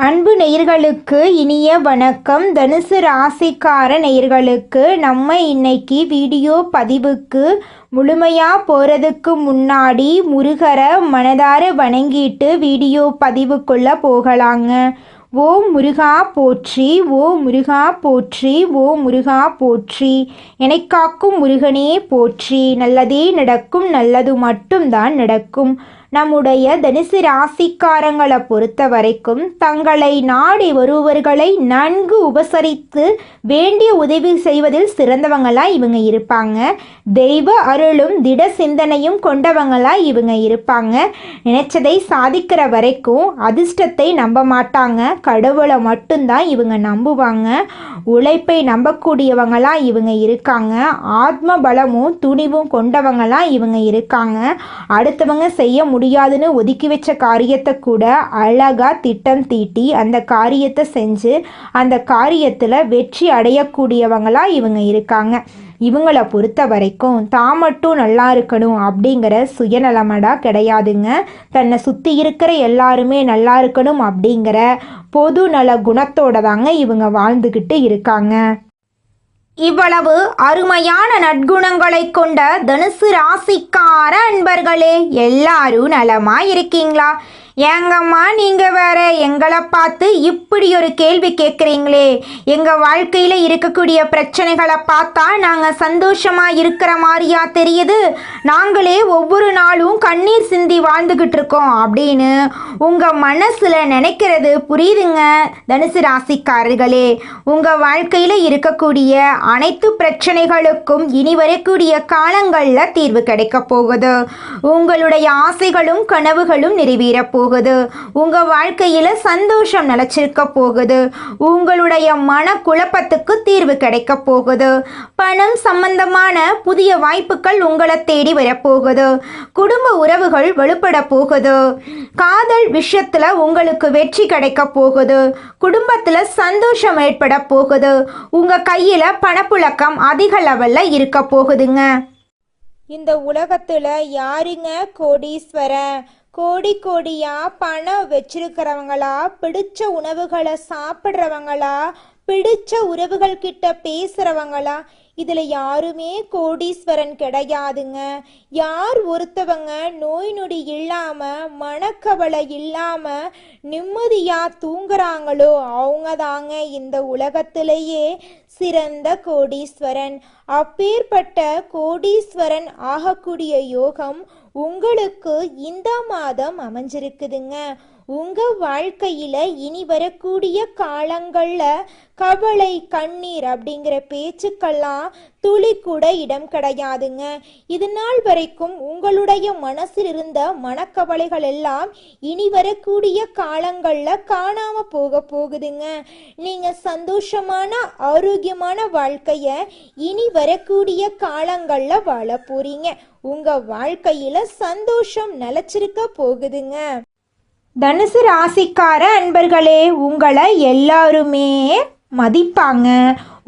அன்பு நேயர்களுக்கு இனிய வணக்கம். தனுசு ராசிக்கார நேயர்களுக்கு நம்ம இன்னைக்கு வீடியோ பதிவுக்கு முழுமையாக போகிறதுக்கு முன்னாடி முருகரை மனதார வணங்கிட்டு வீடியோ பதிவுக்குள்ளே போகலாங்க. ஓம் முருகா போற்றி, ஓ முருகா போற்றி, ஓ முருகா போற்றி, எனக்காக்கும் முருகனே போற்றி. நல்லதே நடக்கும், நல்லது மட்டும்தான் நடக்கும். நம்முடைய தனுசு ராசிக்காரங்களை பொறுத்த வரைக்கும் தங்களை நாடி வருபவர்களை நன்கு உபசரித்து வேண்டிய உதவி செய்வதில் சிறந்தவங்களாக இவங்க இருப்பாங்க. தெய்வ அருளும் திட சிந்தனையும் கொண்டவங்களாக இவங்க இருப்பாங்க. நினைச்சதை சாதிக்கிற வரைக்கும் அதிர்ஷ்டத்தை நம்ப மாட்டாங்க, கடவுளை மட்டும்தான் இவங்க நம்புவாங்க. உழைப்பை நம்பக்கூடியவங்களாக இவங்க இருக்காங்க. ஆத்ம பலமும் துணிவும் கொண்டவங்களாக இவங்க இருக்காங்க. அடுத்தவங்க செய்ய முடியாதுன்னு ஒதுக்கி வச்ச காரியத்தை கூட அழகாக திட்டம் தீட்டி அந்த காரியத்தை செஞ்சு அந்த காரியத்தில் வெற்றி அடையக்கூடியவங்களாக இவங்க இருக்காங்க. இவங்களை பொறுத்த வரைக்கும் தான் மட்டும் நல்லா இருக்கணும் அப்படிங்கிற சுயநலமடா கிடையாதுங்க. தன்னை சுற்றி இருக்கிற எல்லாருமே நல்லா இருக்கணும் அப்படிங்கிற பொது நல குணத்தோட தாங்க இவங்க வாழ்ந்துக்கிட்டு இருக்காங்க. இவ்வளவு அருமையான நற்குணங்களை கொண்ட தனுசு ராசிக்கார அன்பர்களே, எல்லாரும் நலமா இருக்கீங்களா? ஏங்கம்மா நீங்கள் வேற எங்களை பார்த்து இப்படி ஒரு கேள்வி கேட்குறீங்களே? எங்கள் வாழ்க்கையில் இருக்கக்கூடிய பிரச்சனைகளை பார்த்தா நாங்கள் சந்தோஷமாக இருக்கிற மாதிரியா தெரியுது? நாங்களே ஒவ்வொரு நாளும் கண்ணீர் சிந்தி வாழ்ந்துக்கிட்டு இருக்கோம் அப்படின்னு உங்கள் மனசில் நினைக்கிறது புரியுதுங்க. தனுசு ராசிக்காரர்களே, உங்கள் வாழ்க்கையில் இருக்கக்கூடிய அனைத்து பிரச்சனைகளுக்கும் இனி வரக்கூடிய காலங்களில் தீர்வு கிடைக்க போகுது. உங்களுடைய ஆசைகளும் கனவுகளும் நிறைவேற போகுது. உங்க வாழ்க்கையில சந்தோஷம் நிலைச்சிருக்க போகுது. உங்களுடைய மன குழப்பத்துக்கு தீர்வு கிடைக்க போகுது. பணம் சம்பந்தமான புதிய வாய்ப்புகள் உங்களை தேடி வரப்போகுது. குடும்ப உறவுகள் வலுப்பட போகுது. காதல் விஷயத்துல உங்களுக்கு வெற்றி கிடைக்க போகுது. குடும்பத்துல சந்தோஷம் ஏற்பட போகுது. உங்க கையில பணப்புழக்கம் அதிக லெவல்ல இருக்க போகுதுங்க. இந்த உலகத்துல யாருங்க கோடீஸ்வரன்? கோடி கோடியா பணம் வச்சிருக்கிறவங்களா, பிடிச்ச உணவுகளை சாப்பிட்றவங்களா, பிடிச்ச உறவுகள் கிட்ட பேசுறவங்களா? இதுல யாருமே கோடீஸ்வரன் கிடையாதுங்க. யார் ஒருத்தவங்க நோய் நொடி இல்லாம மனக்கவலை இல்லாம நிம்மதியா தூங்குறாங்களோ அவங்க தாங்க இந்த உலகத்திலேயே சிறந்த கோடீஸ்வரன். அப்பேற்பட்ட கோடீஸ்வரன் ஆகக்கூடிய யோகம் உங்களுக்கு இந்த மாதம் அமைஞ்சிருக்குதுங்க. உங்க வாழ்க்கையில இனி வரக்கூடிய காலங்கள்ல கவலை கண்ணீர் அப்படிங்கிற பேச்சுக்கெல்லாம் துளி கூட இடம் கிடையாதுங்க. இது நாள் வரைக்கும் உங்களுடைய மனசில் இருந்த மனக்கவலைகள் எல்லாம் இனி வரக்கூடிய காலங்கள்ல காணாம போகுதுங்க. நீங்க சந்தோஷமான ஆரோக்கியமான வாழ்க்கைய இனி வரக்கூடிய காலங்கள்ல வாழ போறீங்க. உங்க வாழ்க்கையில சந்தோஷம் நிலைச்சிருக்க போகுதுங்க. தனுசு ராசிக்கார அன்பர்களே, உங்களை எல்லாருமே மதிப்பாங்க.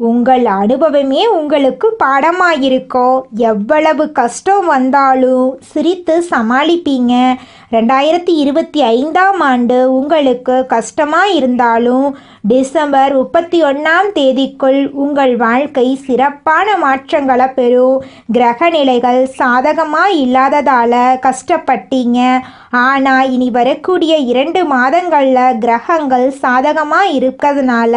உங்கள் அனுபவமே உங்களுக்கு பாடமாயிருக்கோம். எவ்வளவு கஷ்டம் வந்தாலும் சிரித்து சமாளிப்பீங்க. 2025 உங்களுக்கு கஷ்டமாக இருந்தாலும் டிசம்பர் 31 உங்கள் வாழ்க்கை சிறப்பான மாற்றங்களை பெறும். கிரக நிலைகள் சாதகமாக இல்லாததால் கஷ்டப்பட்டீங்க. ஆனால் இனி வரக்கூடிய 2 மாதங்களில் கிரகங்கள் சாதகமாக இருக்கிறதுனால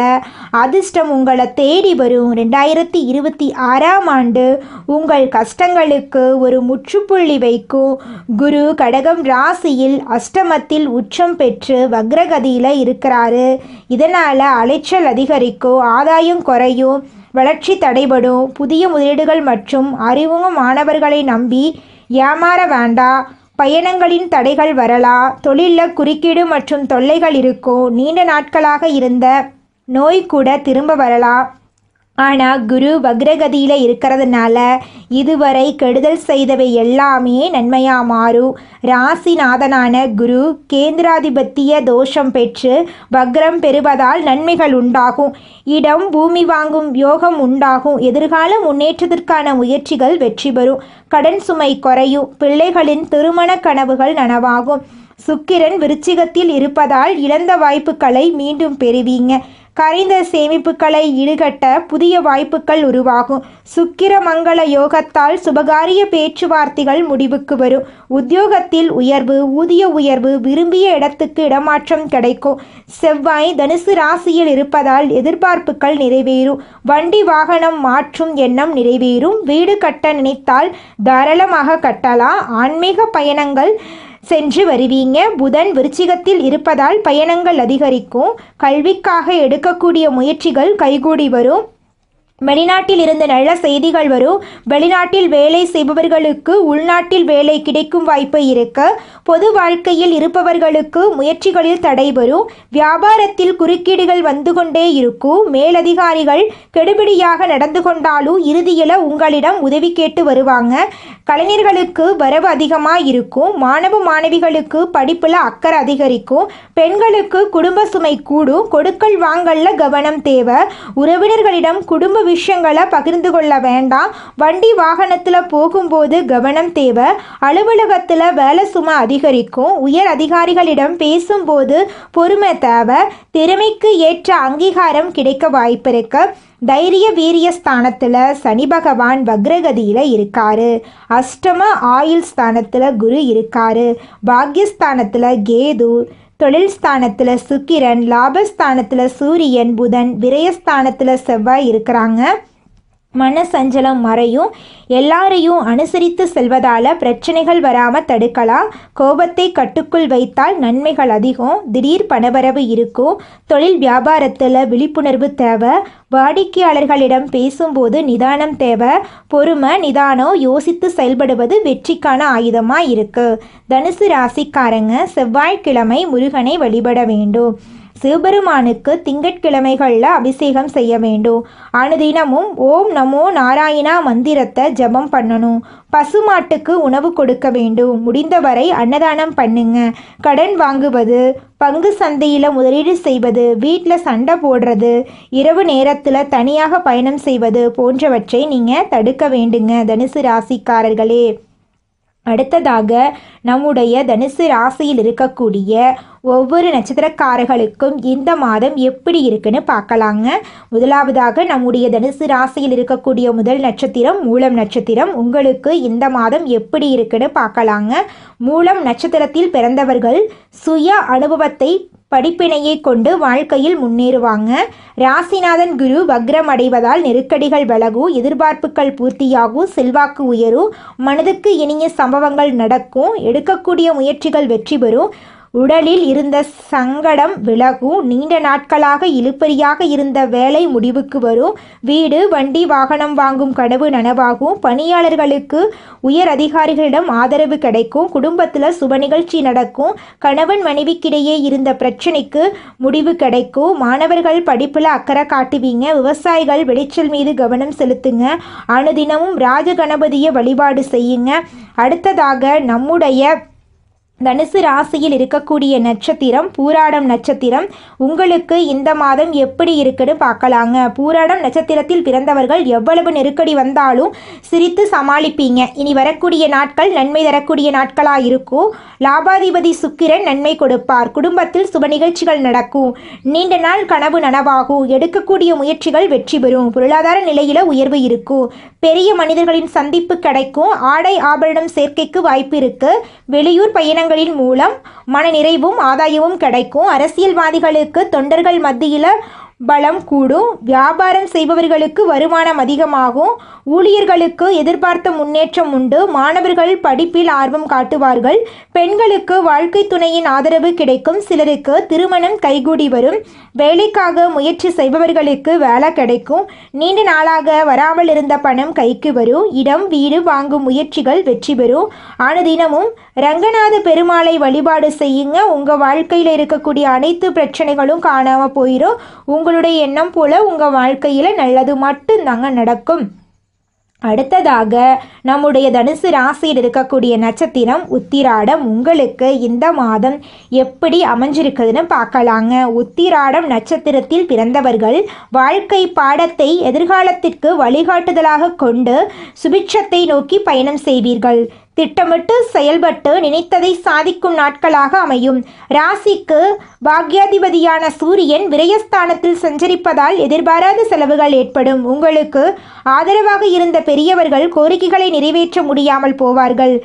அதிர்ஷ்டம் உங்களை தேடி வரும். 2026 உங்கள் கஷ்டங்களுக்கு ஒரு முற்றுப்புள்ளி வைக்கும். குரு கடகம் ராசியில் அஷ்டமத்தில் உச்சம் பெற்று வக்ரகதியில் இருக்கிறாரு. இதனால் அலைச்சல் அதிகரிக்கும், ஆதாயம் குறையும், வளர்ச்சி தடைபடும். புதிய முதலீடுகள் மற்றும் அறிமுக மாணவர்களை நம்பி ஏமாற வேண்டாம். பயணங்களின் தடைகள் வரலாம். தொழிலில் குறுக்கீடு மற்றும் தொல்லைகள் இருக்கும். நீண்ட நாட்களாக இருந்த நோய் கூட திரும்ப வரலாம். ஆனால் குரு வக்ரகதியில் இருக்கிறதுனால இதுவரை கெடுதல் செய்தவை எல்லாமே நன்மையாக மாறும். ராசிநாதனான குரு கேந்திராதிபத்திய தோஷம் பெற்று வக்ரம் பெறுவதால் நன்மைகள் உண்டாகும். இடம் பூமி வாங்கும் யோகம் உண்டாகும். எதிர்கால முன்னேற்றத்திற்கான முயற்சிகள் வெற்றி பெறும். கடன் சுமை குறையும். பிள்ளைகளின் திருமண கனவுகள் நனவாகும். சுக்கிரன் விருச்சிகத்தில் இருப்பதால் இழந்த வாய்ப்புகளை மீண்டும் பெறுவீங்க. கரைந்த சேமிப்புகளை ஈடுகட்ட புதிய வாய்ப்புகள் உருவாகும். சுக்கிர மங்கள யோகத்தால் சுபகாரிய பேச்சுவார்த்தைகள் முடிவுக்கு வரும். உத்தியோகத்தில் உயர்வு, ஊதிய உயர்வு, விரும்பிய இடத்துக்கு இடமாற்றம் கிடைக்கும். செவ்வாய் தனுசு ராசியில் இருப்பதால் எதிர்பார்ப்புகள் நிறைவேறும். வண்டி வாகனம் மாற்றும் எண்ணம் நிறைவேறும். வீடு கட்ட நினைத்தால் தாராளமாக கட்டலாம். ஆன்மீக பயணங்கள் சென்று வருவீங்க. புதன் விருச்சிகத்தில் இருப்பதால் பயணங்கள் அதிகரிக்கும். கல்விக்காக எடுக்கக்கூடிய முயற்சிகள் கைகூடி வரும். வெளிநாட்டில் இருந்து நல்ல செய்திகள் வரும். வெளிநாட்டில் வேலை செய்பவர்களுக்கு உள்நாட்டில் வேலை கிடைக்கும் வாய்ப்பு இருக்கு. பொது வாழ்க்கையில் இருப்பவர்களுக்கு முயற்சிகளில் தடை வரும். வியாபாரத்தில் குறுக்கீடுகள் வந்து கொண்டே இருக்கும். மேலதிகாரிகள் கெடுபிடியாக நடந்து கொண்டாலும் இறுதியில் உங்களிடம் உதவி கேட்டு வருவாங்க. கலைஞர்களுக்கு வரவு அதிகமாக இருக்கும். மாணவ மாணவிகளுக்கு படிப்பில் அக்கறை அதிகரிக்கும். பெண்களுக்கு குடும்ப சுமை கூடும். கொடுக்கல் வாங்கல்ல கவனம் தேவை. உறவினர்களிடம் குடும்ப விஷயங்களை பகிர்ந்து கொள்ள வேண்டாம். வண்டி வாகனத்தில் போகும்போது கவனம் தேவை. அலுவலகத்தில் வேலை சுமை அதிகரிக்கும். உயர் அதிகாரிகளிடம் பேசும்போது பொறுமை தேவை. திறமைக்கு ஏற்ற அங்கீகாரம் கிடைக்க வாய்ப்பு இருக்கு. தைரிய வீரிய ஸ்தானத்தில் சனி பகவான் வக்ரகதியில் இருக்காரு. அஷ்டம ஆயுள் ஸ்தானத்தில் குரு இருக்காரு. பாக்யஸ்தானத்தில் கேது, தொழில் ஸ்தானத்தில் சுக்கிரன், லாபஸ்தானத்தில் சூரியன், புதன், விரயஸ்தானத்தில் செவ்வாய் இருக்கிறாங்க. மன சஞ்சலம் மறையும். எல்லாரையும் அனுசரித்து செல்வதால் பிரச்சனைகள் வராமல் தடுக்கலாம். கோபத்தை கட்டுக்குள் வைத்தால் நன்மைகள் அதிகம். திடீர் பணவரவு இருக்கும். தொழில் வியாபாரத்தில் விழிப்புணர்வு தேவை. வாடிக்கையாளர்களிடம் பேசும்போது நிதானம் தேவை. பொறுமை, நிதானம், யோசித்து செயல்படுவது வெற்றிக்கான ஆயுதமாக இருக்குது. தனுசு ராசிக்காரங்க செவ்வாய்க்கிழமை முருகனை வழிபட வேண்டும். சிவபெருமானுக்கு திங்கட்கிழமைகளில் அபிஷேகம் செய்ய வேண்டும். அனுதினமும் ஓம் நமோ நாராயணா மந்திரத்தை ஜபம் பண்ணணும். பசுமாட்டுக்கு உணவு கொடுக்க வேண்டும். முடிந்தவரை அன்னதானம் பண்ணுங்க. கடன் வாங்குவது, பங்கு சந்தையில் முதலீடு செய்வது, வீட்டில் சண்டை போடுறது, இரவு நேரத்தில் தனியாக பயணம் செய்வது போன்றவற்றை நீங்கள் தடுக்க வேண்டுங்க தனுசு ராசிக்காரர்களே. அடுத்ததாக நம்முடைய தனுசு ராசியில் இருக்கக்கூடிய ஒவ்வொரு நட்சத்திரக்காரர்களுக்கும் இந்த மாதம் எப்படி இருக்குன்னு பார்க்கலாங்க. முதலாவதாக நம்முடைய தனுசு ராசியில் இருக்கக்கூடிய முதல் நட்சத்திரம் மூலம் நட்சத்திரம். உங்களுக்கு இந்த மாதம் எப்படி இருக்குன்னு பார்க்கலாங்க. மூலம் நட்சத்திரத்தில் பிறந்தவர்கள் சுய அனுபவத்தை படிப்பினையை கொண்டு வாழ்க்கையில் முன்னேறுவாங்க. ராசிநாதன் குரு வக்ரம் அடைவதால் நெருக்கடிகள் விலகும். எதிர்பார்ப்புகள் பூர்த்தியாகும். செல்வாக்கு உயரும். மனதுக்கு இனிய சம்பவங்கள் நடக்கும். எடுக்கக்கூடிய முயற்சிகள் வெற்றி பெறும். உடலில் இருந்த சங்கடம் விலகும். நீண்ட நாட்களாக இழுபறியாக இருந்த வேலை முடிவுக்கு வரும். வீடு, வண்டி, வாகனம் வாங்கும் கனவு நனவாகும். பணியாளர்களுக்கு உயர் அதிகாரிகளிடம் ஆதரவு கிடைக்கும். குடும்பத்தில் சுப நிகழ்ச்சி நடக்கும். கணவன் மனைவிக்கிடையே இருந்த பிரச்சனைக்கு முடிவு கிடைக்கும். மாணவர்கள் படிப்பில் அக்கறை காட்டுவீங்க. விவசாயிகள் விளைச்சல் மீது கவனம் செலுத்துங்க. அனுதினமும் ராஜ கணபதியை வழிபாடு செய்யுங்க. அடுத்ததாக நம்முடைய தனுசு ராசியில் இருக்கக்கூடிய நட்சத்திரம் பூராடம் நட்சத்திரம். உங்களுக்கு இந்த மாதம் எப்படி இருக்குன்னு பார்க்கலாங்க. பூராடம் நட்சத்திரத்தில் பிறந்தவர்கள் எவ்வளவு நெருக்கடி வந்தாலும் சிரித்து சமாளிப்பீங்க. இனி வரக்கூடிய நாட்கள் நன்மை தரக்கூடிய நாட்களாக இருக்கும். லாபாதிபதி சுக்கிரன் நன்மை கொடுப்பார். குடும்பத்தில் சுப நிகழ்ச்சிகள் நடக்கும். நீண்ட நாள் கனவு நனவாகும். எடுக்கக்கூடிய முயற்சிகள் வெற்றி பெறும். பொருளாதார நிலையில உயர்வு இருக்கும். பெரிய மனிதர்களின் சந்திப்பு கிடைக்கும். ஆடை ஆபரணம் சேர்க்கைக்கு வாய்ப்பு இருக்கு. வெளியூர் பயணங்களின் மூலம் மன நிறைவும் ஆதாயமும் கிடைக்கும். அரசியல்வாதிகளுக்கு தொண்டர்கள் மத்தியில் பலம் கூடும். வியாபாரம் செய்பவர்களுக்கு வருமானம் அதிகமாகும். ஊழியர்களுக்கு எதிர்பார்த்த முன்னேற்றம் உண்டு. மாணவர்கள் படிப்பில் ஆர்வம் காட்டுவார்கள். பெண்களுக்கு வாழ்க்கை துணையின் ஆதரவு கிடைக்கும். சிலருக்கு திருமணம் கைகூடி வரும். வேலைக்காக முயற்சி செய்பவர்களுக்கு வேலை கிடைக்கும். நீண்ட நாளாக வராமல் இருந்த பணம் கைக்கு வரும். இடம், வீடு வாங்கும் முயற்சிகள் வெற்றி பெறும். அனுதினமும் ரங்கநாத பெருமாளை வழிபாடு செய்யுங்க. உங்கள் வாழ்க்கையில் இருக்கக்கூடிய அனைத்து பிரச்சனைகளும் காணாமல் போயிடும். உங்களுடைய எண்ணம் போல உங்கள் வாழ்க்கையில் நல்லது மட்டும்தாங்க நடக்கும். அடுத்ததாக நம்முடைய தனுசு ராசியில் இருக்கக்கூடிய நட்சத்திரம் உத்திராடம். உங்களுக்கு இந்த மாதம் எப்படி அமைஞ்சிருக்குதுன்னு பார்க்கலாங்க. உத்திராடம் நட்சத்திரத்தில் பிறந்தவர்கள் வாழ்க்கை பாடத்தை எதிர்காலத்திற்கு வழிகாட்டுதலாக கொண்டு சுபிட்சத்தை நோக்கி பயணம் செய்வீர்கள். திட்டமிட்டு செயல்பட்டு நினைத்ததை சாதிக்கும் நாட்களாக அமையும். ராசிக்கு பாக்யாதிபதியான சூரியன் விரயஸ்தானத்தில் சஞ்சரிப்பதால் எதிர்பாராத செலவுகள் ஏற்படும். உங்களுக்கு ஆதரவாக இருந்த பெரியவர்கள் கோரிக்கைகளை நிறைவேற்ற முடியாமல் போவார்கள்.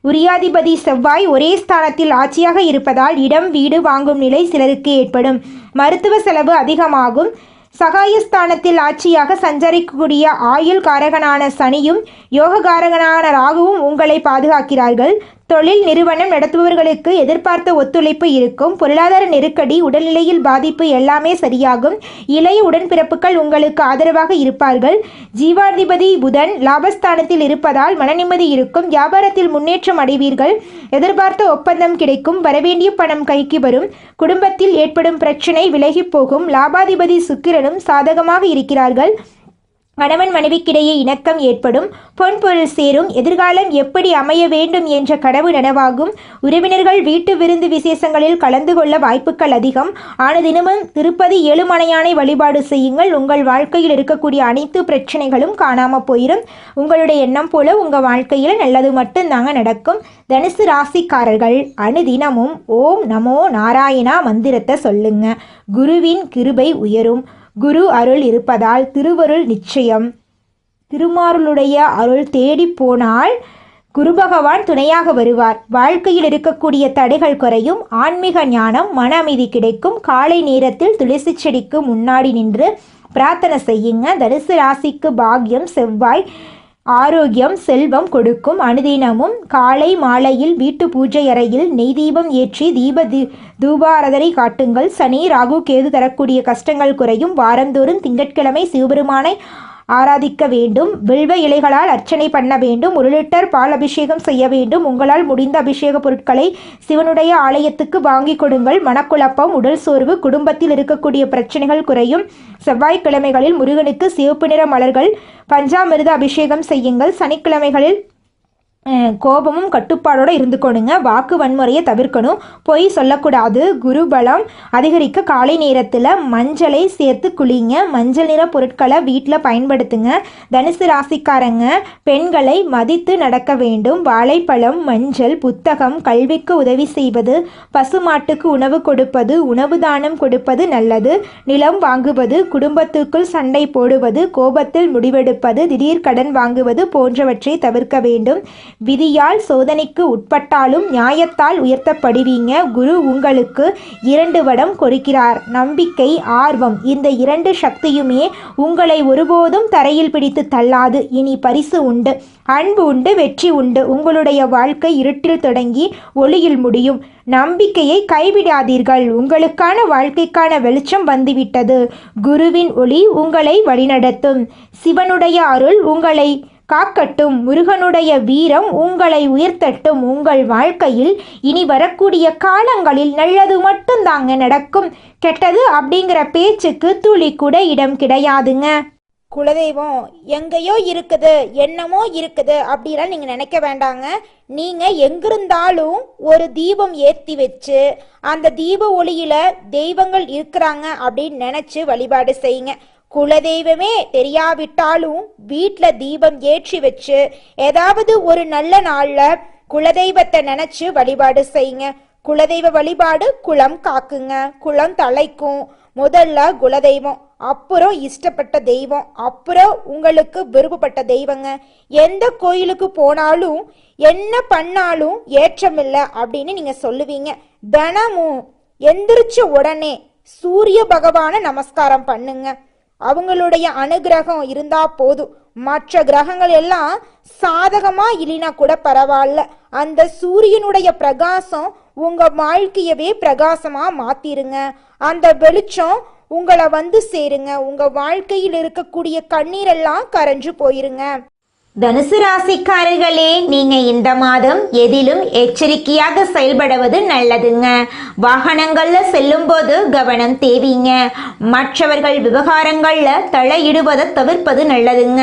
உரியாதிபதி செவ்வாய் ஒரே ஸ்தானத்தில் ஆட்சியாக இருப்பதால் இடம் வீடு வாங்கும் நிலை சிலருக்கு ஏற்படும். மருத்துவ செலவு அதிகமாகும். சகாயஸ்தானத்தில் ஆட்சியாக சஞ்சரிக்கக்கூடிய ஆயுள் காரகனான சனியும் யோககாரகனான ராகுவும் உங்களை பாதுகாக்கிறார்கள். தொழில் நிறுவனம் நடத்துபவர்களுக்கு எதிர்பார்த்த ஒத்துழைப்பு இருக்கும். பொருளாதார நெருக்கடி, உடல்நிலையில் பாதிப்பு எல்லாமே சரியாகும். இளைய உடன்பிறப்புகள் உங்களுக்கு ஆதரவாக இருப்பார்கள். ஜீவாதிபதி புதன் லாபஸ்தானத்தில் இருப்பதால் மனநிம்மதி இருக்கும். வியாபாரத்தில் முன்னேற்றம் அடைவீர்கள். எதிர்பார்த்த ஒப்பந்தம் கிடைக்கும். வரவேண்டிய பணம் கைக்கு வரும். குடும்பத்தில் ஏற்படும் பிரச்சனை விலகி போகும். லாபாதிபதி சுக்கிரனும் சாதகமாக இருக்கிறார்கள். கணவன் மனைவிக்கிடையே இணக்கம் ஏற்படும். பொன்பொருள் சேரும். எதிர்காலம் எப்படி அமைய வேண்டும் என்ற கனவு நனவாகும். உறவினர்கள் வீட்டு விருந்து விசேஷங்களில் கலந்து கொள்ள வாய்ப்புகள் அதிகம். தினமும் திருப்பதி ஏழுமலையானை வழிபாடு செய்யுங்கள். உங்கள் வாழ்க்கையில் இருக்கக்கூடிய அனைத்து பிரச்சனைகளும் காணாமல் போயிடும். உங்களுடைய எண்ணம் போல உங்கள் வாழ்க்கையில் நல்லது மட்டும்தாங்க நடக்கும். தனுசு ராசிக்காரர்கள் அனுதினமும் ஓம் நமோ நாராயணா மந்திரத்தை சொல்லுங்க. குருவின் கிருபை உயரும். குரு அருள் இருப்பதால் திருவருள் நிச்சயம். திருமாருளுடைய அருள் தேடி போனால் குரு பகவான் துணையாக வருவார். வாழ்க்கையில் இருக்கக்கூடிய தடைகள் குறையும். ஆன்மீக ஞானம், மன அமைதி கிடைக்கும். காலை நேரத்தில் துளசி செடிக்கு முன்னாடி நின்று பிரார்த்தனை செய்யுங்க. தனுசு ராசிக்கு பாக்கியம் செவ்வாய் ஆரோக்கியம் செல்வம் கொடுக்கும். அனுதினமும் காலை மாலையில் வீட்டு பூஜை அறையில் நெய் தீபம் ஏற்றி தூபாரதனை காட்டுங்கள். சனி ராகு கேது தரக்கூடிய கஷ்டங்கள் குறையும். வாரந்தோறும் திங்கட்கிழமை சிவபெருமானை ஆராதிக்க வேண்டும். வில்வ இலைகளால் அர்ச்சனை பண்ண வேண்டும். 1 லிட்டர் பால் அபிஷேகம் செய்ய வேண்டும். உங்களால் முடிந்த அபிஷேக பொருட்களை சிவனுடைய ஆலயத்துக்கு வாங்கி கொடுங்கள். மனக்குழப்பம், உடல் சோர்வு, குடும்பத்தில் இருக்கக்கூடிய பிரச்சனைகள் குறையும். செவ்வாய்க்கிழமைகளில் முருகனுக்கு சிவப்பு நிற மலர்கள் பஞ்சாமிர்த அபிஷேகம் செய்யுங்கள். சனிக்கிழமைகளில் கோபமும் கட்டுப்பாடோடு இருந்துக்கணுங்க. வாக்கு வன்முறையை தவிர்க்கணும். பொய் சொல்லக்கூடாது. குருபலம் அதிகரிக்க காலை நேரத்தில் மஞ்சளை சேர்த்து குளிங்க. மஞ்சள் நிற பொருட்களை வீட்டில் பயன்படுத்துங்க. தனுசு ராசிக்காரங்க பெண்களை மதித்து நடக்க வேண்டும். வாழைப்பழம், மஞ்சள், புத்தகம், கல்விக்கு உதவி செய்வது, பசுமாட்டுக்கு உணவு கொடுப்பது, உணவு தானம் கொடுப்பது நல்லது. நிலம் வாங்குவது, குடும்பத்துக்குள் சண்டை போடுவது, கோபத்தில் முடிவெடுப்பது, திடீர் கடன் வாங்குவது போன்றவற்றை தவிர்க்க வேண்டும். விதியால் சோதனைக்கு உட்பட்டாலும் நியாயத்தால் உயர்த்தப்படுவீங்க. குரு உங்களுக்கு 2 வடம் கொடுக்கிறார். நம்பிக்கை, ஆர்வம், இந்த 2 சக்தியுமே உங்களை ஒருபோதும் தரையில் பிடித்து தள்ளாது. இனி பரிசு உண்டு, அன்பு உண்டு, வெற்றி உண்டு. உங்களுடைய வாழ்க்கை இருட்டில் தொடங்கி ஒளியில் முடியும். நம்பிக்கையை கைவிடாதீர்கள். உங்களுக்கான வாழ்க்கைக்கான வெளிச்சம் வந்துவிட்டது. குருவின் ஒளி உங்களை வழிநடத்தும். சிவனுடைய அருள் உங்களை காக்கட்டும். முருகனுடைய வீரம் உங்களை உயர்த்தட்டும். உங்கள் வாழ்க்கையில் இனி வரக்கூடிய காலங்களில் நல்லது மட்டும்தாங்க நடக்கும். கெட்டது அப்படிங்கிற பேச்சுக்கு துளி கூட இடம் கிடையாதுங்க. குலதெய்வம் எங்கேயோ இருக்குது, என்னமோ இருக்குது அப்படிலாம் நீங்கள் நினைக்க வேண்டாங்க. நீங்கள் எங்கிருந்தாலும் ஒரு தீபம் ஏற்றி வச்சு அந்த தீப ஒளியில் தெய்வங்கள் இருக்கிறாங்க அப்படின்னு நினச்சி வழிபாடு செய்யுங்க. குலதெய்வமே தெரியாவிட்டாலும் வீட்டில் தீபம் ஏற்றி வச்சு ஏதாவது ஒரு நல்ல நாளில் குலதெய்வத்தை நினச்சி வழிபாடு செய்யுங்க. குலதெய்வ வழிபாடு குலம் காக்குங்க, குலம் தலைக்கும். முதல்ல குலதெய்வம், அப்புறம் இஷ்டப்பட்ட தெய்வம், அப்புறம் உங்களுக்கு விருப்பப்பட்ட தெய்வங்க. எந்த கோயிலுக்கு போனாலும் என்ன பண்ணாலும் ஏற்றமில்லை அப்படின்னு நீங்கள் சொல்லுவீங்க. தினமும் எந்திரிச்ச உடனே சூரிய பகவானை நமஸ்காரம் பண்ணுங்க. அவங்களுடைய அனுகிரகம் இருந்தா போதும். மற்ற கிரகங்கள் எல்லாம் சாதகமா இல்லைனா கூட பரவாயில்ல. அந்த சூரியனுடைய பிரகாசம் உங்க வாழ்க்கையவே பிரகாசமா மாத்திருங்க. அந்த வெளிச்சம் உங்களை வந்து சேருங்க. உங்க வாழ்க்கையில் இருக்கக்கூடிய கண்ணீரெல்லாம் கரைஞ்சு போயிருங்க. தனுசு ராசிக்காரர்களே, நீங்க இந்த மாதம் எதிலும் எச்சரிக்கையாக செயல்படுவது நல்லதுங்க. வாகனங்கள்ல செல்லும் போது கவனம் தேவைங்க. மற்றவர்கள் விவகாரங்கள்ல தலையிடுவதை தவிர்ப்பது நல்லதுங்க.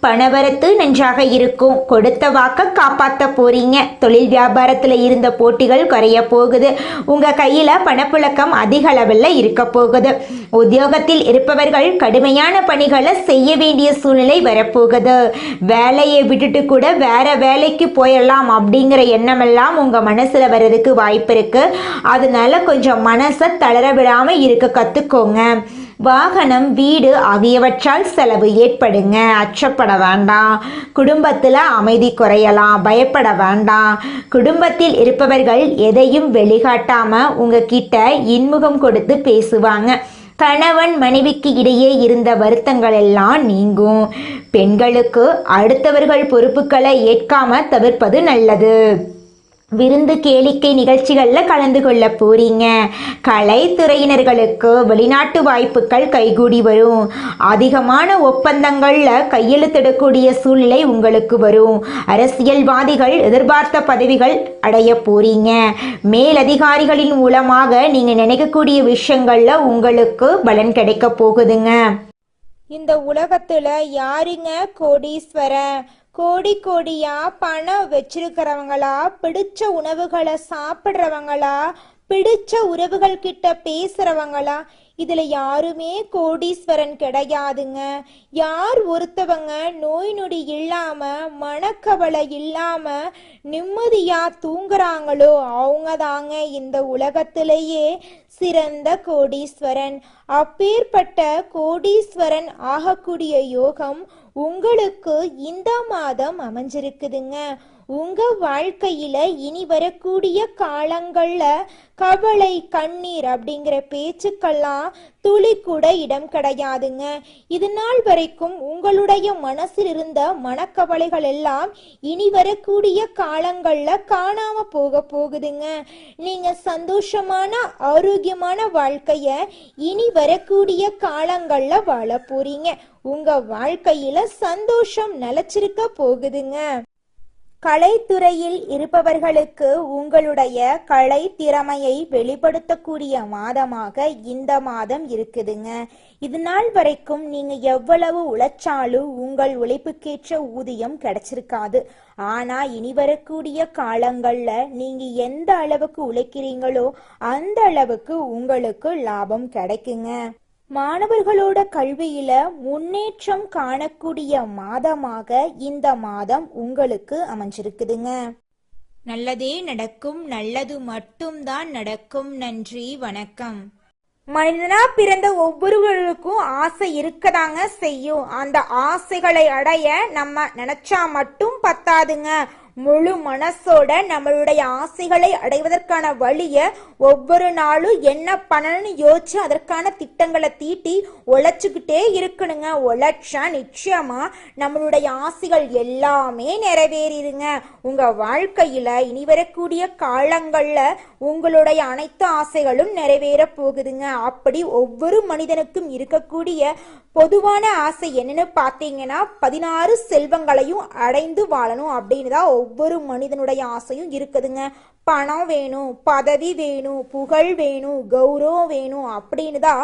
பணவரத்து நன்றாக இருக்கும். கொடுத்த வாக்க காப்பாற்ற போறீங்க. தொழில் வியாபாரத்துல இருந்த போட்டிகள் குறைய போகுது. உங்க கையில பணப்புழக்கம் அதிக அளவில் இருக்க போகுது. உத்தியோகத்தில் இருப்பவர்கள் கடுமையான பணிகளை செய்ய வேண்டிய சூழ்நிலை வரப்போகுது. வேலை வேலையை விட்டுட்டு கூட வேற வேலைக்கு போயிடலாம் அப்படிங்கிற எண்ணமெல்லாம் உங்கள் மனசில் வர்றதுக்கு வாய்ப்பு இருக்குது. அதனால கொஞ்சம் மனசை தளர விடாமல் இருக்க கற்றுக்கோங்க. வாகனம், வீடு ஆகியவற்றால் செலவு ஏற்படுங்க. அச்சப்பட வேண்டாம். குடும்பத்தில் அமைதி குறையலாம். பயப்பட வேண்டாம். குடும்பத்தில் இருப்பவர்கள் எதையும் வெளிக்காட்டாமல் உங்ககிட்ட இன்முகம் கொடுத்து பேசுவாங்க. கணவன் மனைவிக்கு இடையே இருந்த வருத்தங்கள் எல்லாம் நீங்கும். பெண்களுக்கு அடுத்தவர்கள் பொறுப்புகளை ஏற்காம தவிர்ப்பது நல்லது. விருந்து கேளிக்கை நிகழ்ச்சிகளில் கலந்து கொள்ள போறீங்க. கலைத்துறையினர்களுக்கு வெளிநாட்டு வாய்ப்புகள் கைகூடி வரும். அதிகமான ஒப்பந்தங்களில் கையெழுத்திடக்கூடிய சூழ்நிலை உங்களுக்கு வரும். அரசியல்வாதிகள் எதிர்பார்த்த பதவிகள் அடைய போறீங்க. மேலதிகாரிகளின் மூலமாக நீங்கள் நினைக்கக்கூடிய விஷயங்களில் உங்களுக்கு பலன் கிடைக்க போகுதுங்க. இந்த உலகத்துல யாருங்க கோடீஸ்வரன்? கோடி கோடியா பணம் வச்சிருக்கிறவங்களா, பிடிச்ச உணவுகளை சாப்பிட்றவங்களா, பிடிச்ச உறவுகள் கிட்ட பேசுறவங்களா? இதுல யாருமே கோடீஸ்வரன் கிடையாதுங்க. யார் ஒருத்தவங்க நோய் நொடி இல்லாம, மனக்கவலை இல்லாம நிம்மதியா தூங்குறாங்களோ அவங்க தாங்க இந்த உலகத்திலேயே சிறந்த கோடீஸ்வரன். அப்பேற்பட்ட கோடீஸ்வரன் ஆகக்கூடிய யோகம் உங்களுக்கு இந்த மாதம் அமைஞ்சிருக்குதுங்க. உங்க வாழ்க்கையில இனி வரக்கூடிய காலங்கள்ல கவலை, கண்ணீர் அப்படிங்கிற பேச்சுக்கெல்லாம் துளி கூட இடம் கிடையாதுங்க. இது நாள் வரைக்கும் உங்களுடைய மனசில் இருந்த மனக்கவலைகள் எல்லாம் இனி வரக்கூடிய காலங்கள்ல காணாம போகுதுங்க. நீங்க சந்தோஷமான ஆரோக்கியமான வாழ்க்கைய இனி வரக்கூடிய காலங்கள்ல வாழ போறீங்க. உங்க வாழ்க்கையில சந்தோஷம் நிலைச்சிருக்க போகுதுங்க. கலைத்துறையில் இருப்பவர்களுக்கு உங்களுடைய கலை திறமையை வெளிப்படுத்தக்கூடிய மாதமாக இந்த மாதம் இருக்குதுங்க. இது நாள் வரைக்கும் நீங்க எவ்வளவு உழைச்சாலும் உங்கள் உழைப்புக்கேற்ற ஊதியம் கிடைச்சிருக்காது. ஆனா இனி வரக்கூடிய காலங்கள்ல நீங்க எந்த அளவுக்கு உழைக்கிறீங்களோ அந்த அளவுக்கு உங்களுக்கு லாபம் கிடைக்குங்க. மாணவர்களோட கல்வியில முன்னேற்றம் காணக்கூடிய மாதமாக இந்த மாதம் உங்களுக்கு அமைஞ்சிருக்குதுங்க. நல்லதே நடக்கும். நல்லது மட்டும்தான் நடக்கும். நன்றி, வணக்கம். மனிதனா பிறந்த ஒவ்வொருவருக்கும் ஆசை இருக்கதாங்க செய்யும். அந்த ஆசைகளை அடைய நம்ம நினைச்சா மட்டும் பத்தாதுங்க. முழு மனசோட நம்மளுடைய ஆசைகளை அடைவதற்கான வழிய ஒவ்வொரு நாளும் என்ன பண்ணணும்னு யோசிச்சு அதற்கான திட்டங்களை தீட்டி உழைச்சுக்கிட்டே இருக்கணுங்க. உழைச்சா நிச்சயமா நம்மளுடைய ஆசைகள் எல்லாமே நிறைவேறிடுங்க. உங்க வாழ்க்கையில இனி வரக்கூடிய காலங்கள்ல உங்களுடைய அனைத்து ஆசைகளும் நிறைவேற போகுதுங்க. அப்படி ஒவ்வொரு மனிதனுக்கும் இருக்கக்கூடிய பொதுவான ஆசை என்னன்னு பார்த்தீங்கன்னா 16 செல்வங்களையும் அடைந்து வாழணும் அப்படின்னு தான் ஒவ்வொரு மனிதனுடைய ஆசையும் இருக்குதுங்க. பணம் வேணும், பதவி வேணும், புகழ் வேணும், கௌரவம் வேணும் அப்படின்னு தான்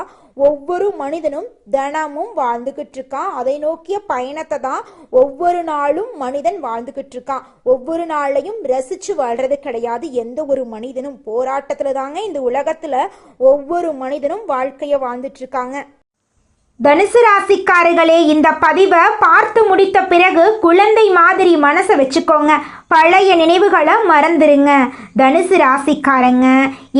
ஒவ்வொரு மனிதனும் தினமும் வாழ்ந்துகிட்டு இருக்கான். அதை நோக்கிய பயணத்தை தான் ஒவ்வொரு நாளும் மனிதன் வாழ்ந்துகிட்டு இருக்கான். ஒவ்வொரு நாளையும் ரசிச்சு வாழ்றது கிடையாது. எந்த ஒரு மனிதனும் போராட்டத்துல தாங்க இந்த உலகத்துல ஒவ்வொரு மனிதனும் வாழ்க்கைய வாழ்ந்துட்டு இருக்காங்க. தனுசு ராசிக்காரர்களே, இந்த பதிவை பார்த்து முடித்த பிறகு குழந்தை மாதிரி மனசை வச்சுக்கோங்க. பழைய நினைவுகளை மறந்துடுங்க. தனுசு ராசிக்காரங்க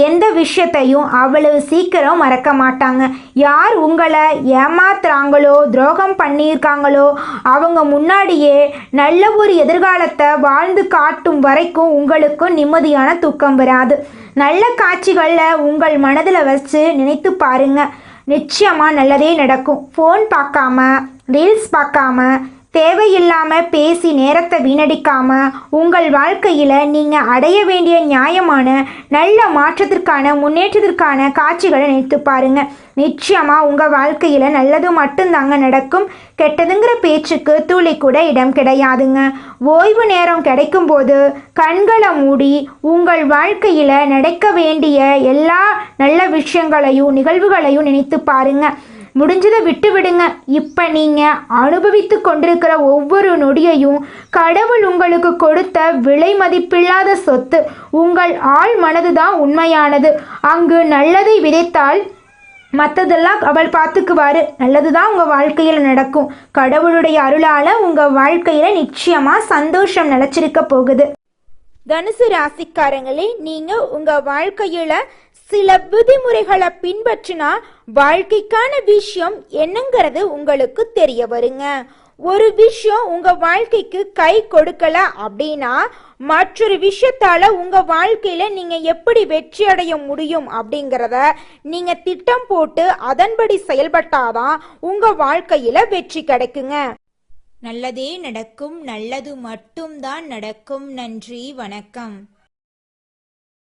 எந்த விஷயத்தையும் அவ்வளவு சீக்கிரம் மறக்க மாட்டாங்க. யார் உங்களை ஏமாத்துறாங்களோ, துரோகம் பண்ணியிருக்காங்களோ அவங்க முன்னாடியே நல்ல ஒரு எதிர்காலத்தை வாழ்ந்து காட்டும் வரைக்கும் உங்களுக்கு நிம்மதியான தூக்கம் வராது. நல்ல காட்சிகளில் உங்கள் மனதில் வச்சு நினைத்து பாருங்க. நிச்சயமாக நல்லதே நடக்கும். ஃபோன் பார்க்காம, ரீல்ஸ் பார்க்காம, தேவையில்லாமல் பேசி நேரத்தை வீணடிக்காமல் உங்கள் வாழ்க்கையில் நீங்கள் அடைய வேண்டிய நியாயமான நல்ல மாற்றத்திற்கான முன்னேற்றத்திற்கான காட்சிகளை நினைத்து பாருங்கள். நிச்சயமாக உங்கள் வாழ்க்கையில் நல்லது மட்டும்தாங்க நடக்கும். கெட்டதுங்கிற பேச்சுக்கு துளி கூட இடம் கிடையாதுங்க. ஓய்வு நேரம் கிடைக்கும்போது கண்களை மூடி உங்கள் வாழ்க்கையில் நடக்க வேண்டிய எல்லா நல்ல விஷயங்களையும் நிகழ்வுகளையும் நினைத்து பாருங்க. முடிஞ்சதை விட்டு விடுங்க. இப்போ நீங்கள் அனுபவித்து கொண்டிருக்கிற ஒவ்வொரு நொடியையும் கடவுள் உங்களுக்கு கொடுத்த விலை மதிப்பில்லாத சொத்து. உங்கள் ஆள் மனது தான் உண்மையானது. அங்கு நல்லதை விதைத்தால் மற்றதெல்லாம் அவள் பார்த்துக்குவாரு. நல்லதுதான் உங்கள் வாழ்க்கையில் நடக்கும். கடவுளுடைய அருளால் உங்கள் வாழ்க்கையில் நிச்சயமாக சந்தோஷம் நிலச்சிருக்க போகுது. தனுசு ராசிக்காரங்களே, நீங்க உங்க வாழ்க்கையில சில விதிமுறைகளை பின்பற்றினா வாழ்க்கைக்கான விஷயம் என்னங்கிறது உங்களுக்கு தெரிய வருங்க. ஒரு விஷயம் உங்க வாழ்க்கைக்கு கை கொடுக்கல அப்படின்னா மற்றொரு விஷயத்தால உங்க வாழ்க்கையில நீங்க எப்படி வெற்றி அடைய முடியும் அப்படிங்கிறத நீங்க திட்டம் போட்டு அதன்படி செயல்பட்டாதான் உங்க வாழ்க்கையில வெற்றி கிடைக்குங்க. நல்லதே நடக்கும். நல்லது மட்டும்தான் நடக்கும். நன்றி, வணக்கம்.